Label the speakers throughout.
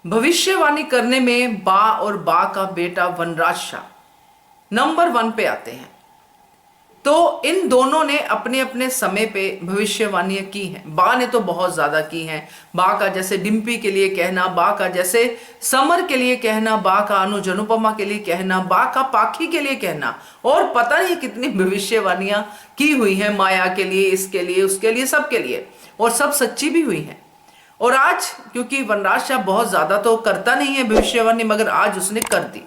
Speaker 1: भविष्यवाणी करने में बा और बा का बेटा वनराज शाह नंबर 1 पे आते हैं। तो इन दोनों ने अपने अपने समय पे भविष्यवाणियां की हैं। बा ने तो बहुत ज्यादा की हैं। बा का जैसे डिम्पी के लिए कहना, बा का जैसे समर के लिए कहना, बा का अनुज अनुपमा के लिए कहना, बा का पाखी के लिए कहना, और पता नहीं कितनी भविष्यवाणियां की हुई हैं माया के लिए, इसके लिए, उसके लिए, सबके लिए, और सब सच्ची भी हुई हैं। और आज क्योंकि वनराज शाह बहुत ज्यादा तो करता नहीं है भविष्यवाणी, मगर आज उसने कर दी।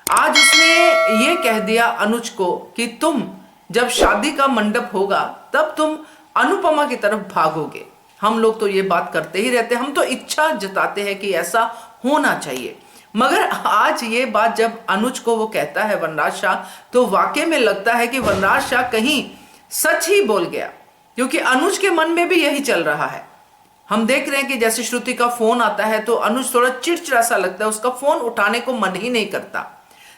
Speaker 1: आज उसने ये कह दिया अनुज को कि तुम जब शादी का मंडप होगा तब तुम अनुपमा की तरफ भागोगे। हम लोग तो ये बात करते ही रहते हैं, हम तो इच्छा जताते हैं कि ऐसा होना चाहिए। मगर आज ये बात जब अनुज को वो कहता है वनराज शाह, तो वाकई में लगता है कि वनराज शाह कहीं सच ही बोल गया, क्योंकि अनुज के मन में भी यही चल रहा है। हम देख रहे हैं कि जैसे श्रुति का फोन आता है तो अनुज थोड़ा चिड़चिड़ा सा लगता है, उसका फोन उठाने को मन ही नहीं करता।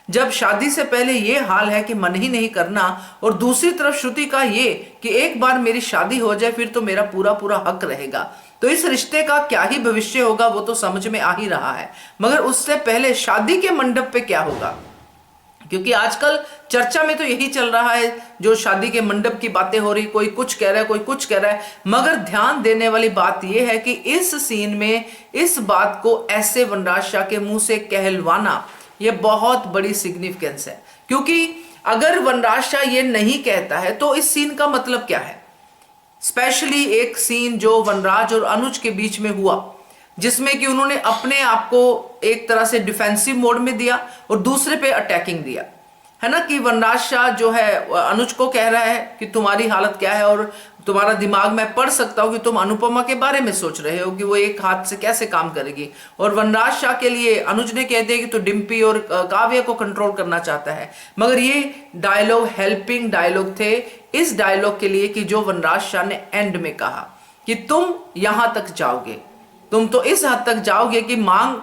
Speaker 1: जब शादी से पहले ये हाल है कि मन ही नहीं करना, और दूसरी तरफ श्रुति का ये कि एक बार मेरी शादी हो जाए फिर तो मेरा पूरा पूरा हक रहेगा, तो इस रिश्ते का क्या ही भविष्य होगा वो तो समझ में आ ही रहा है। मगर उससे पहले शादी के मंडप पे क्या होगा, क्योंकि आजकल चर्चा में तो यही चल रहा है, जो शादी के मंडप की बातें हो रही, कोई कुछ कह रहा है, कोई कुछ कह रहा है। मगर ध्यान देने वाली बात यह है कि इस सीन में इस बात को ऐसे वनराज शाह के मुंह से कहलवाना, यह बहुत बड़ी सिग्निफिकेंस है। क्योंकि अगर वनराज शाह ये नहीं कहता है तो इस सीन का मतलब क्या है। स्पेशली एक सीन जो वनराज और अनुज के बीच में हुआ, जिसमें कि उन्होंने अपने आप को एक तरह से डिफेंसिव मोड में दिया और दूसरे पे अटैकिंग दिया, है ना। कि वनराज शाह जो है अनुज को कह रहा है कि तुम्हारी हालत क्या है, और तुम्हारा दिमाग मैं पढ़ सकता हूं कि तुम अनुपमा के बारे में सोच रहे हो कि वो एक हाथ से कैसे काम करेगी। और वनराज शाह के लिए अनुज ने कह दिया कि तो डिम्पी और काव्या को कंट्रोल करना चाहता है। मगर ये डायलॉग हेल्पिंग डायलॉग थे इस डायलॉग के लिए कि जो वनराज शाह ने एंड में कहा कि तुम यहां तक जाओगे, तुम तो इस हद तक जाओगे कि मांग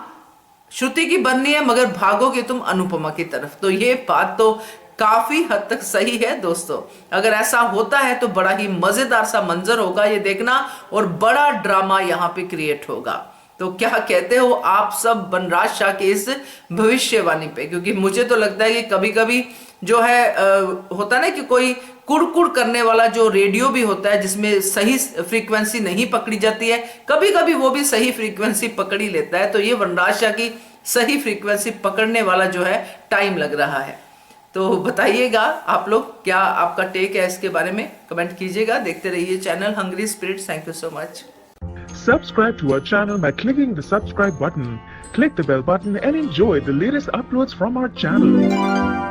Speaker 1: श्रुति की बननी है मगर भागोगे तुम अनुपमा की तरफ। तो ये बात तो काफी हद तक सही है दोस्तों। अगर ऐसा होता है तो बड़ा ही मजेदार सा मंजर होगा ये देखना, और बड़ा ड्रामा यहाँ पे क्रिएट होगा। तो क्या कहते हो आप सब वनराज शाह के इस भविष्यवाणी पे? क्योंकि मुझे तो लगता है कि कभी कभी जो है होता ना कि कोई कुड़कुड़ करने वाला जो रेडियो भी होता है जिसमें सही फ्रीक्वेंसी नहीं पकड़ी जाती है, कभी कभी वो भी सही फ्रीक्वेंसी पकड़ ही लेता है। तो ये वनराज शाह की सही फ्रीक्वेंसी पकड़ने वाला जो है टाइम लग रहा है। तो बताइएगा आप लोग, क्या आपका टेक है इसके बारे में, कमेंट कीजिएगा। देखते रहिए channel hungry spirits. Thank you so much.
Speaker 2: Subscribe to our channel by clicking the subscribe button. Click the bell button and enjoy the latest uploads from our channel.